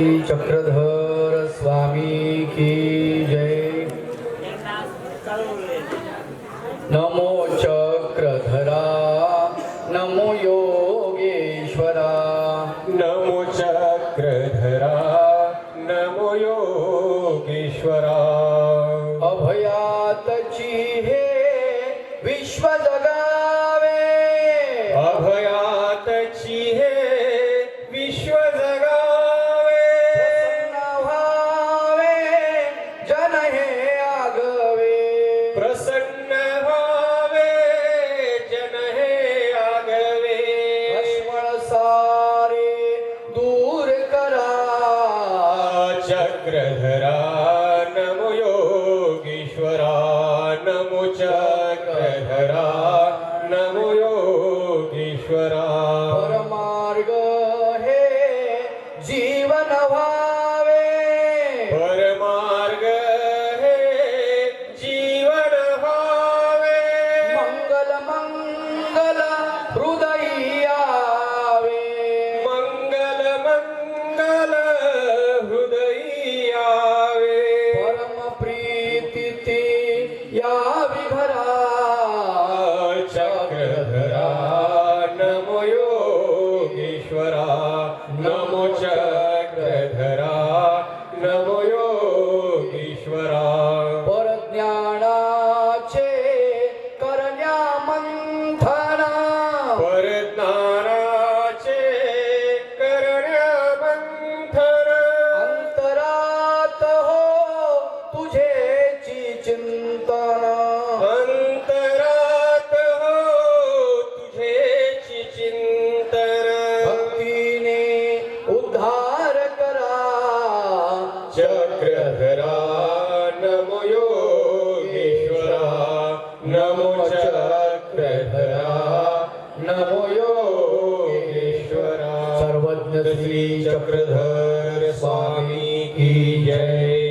चक्रधर स्वामी की जय। नमो चक्रधरा नमो योगेश्वरा। नमो चक्रधरा नमो योगेश्वरा। अभयातची हे विश्व जगावे, अभयातची हे विश्व जगावे। जन हे आगवे, प्रसन्न व्हावे जन हे आगवे। लक्ष्मण सारे दूर करा। चक्रधरा नमो योगेश्वरा। नमो चक्रधरा नमो योगेश्वरा। परमार्ग हे जीवन व्हावे, परमार्ग हे जीवन व्हावे। मंगल मंगल हृदयी आवे। मंगल मंगल हृदयी आवे। परम प्रीती ती यावी घरा। चक्रधरा नमो योगेश्वरा। नमो चक्रधरा नमो योगेश्वरा। परज्ञानाचे करण्या मंथना, परज्ञानाचे करण्या मंथन। अंतरात हो तुझेची चिंतन। अंतरात हो तुझेची चिंतन। भक्तीने उद्धार करा। चक्रधरा नमो योगेश्वरा। नमो चक्रधरा नमो योगेश्वरा। सर्वज्ञ श्री चक्रधर स्वामी की जय।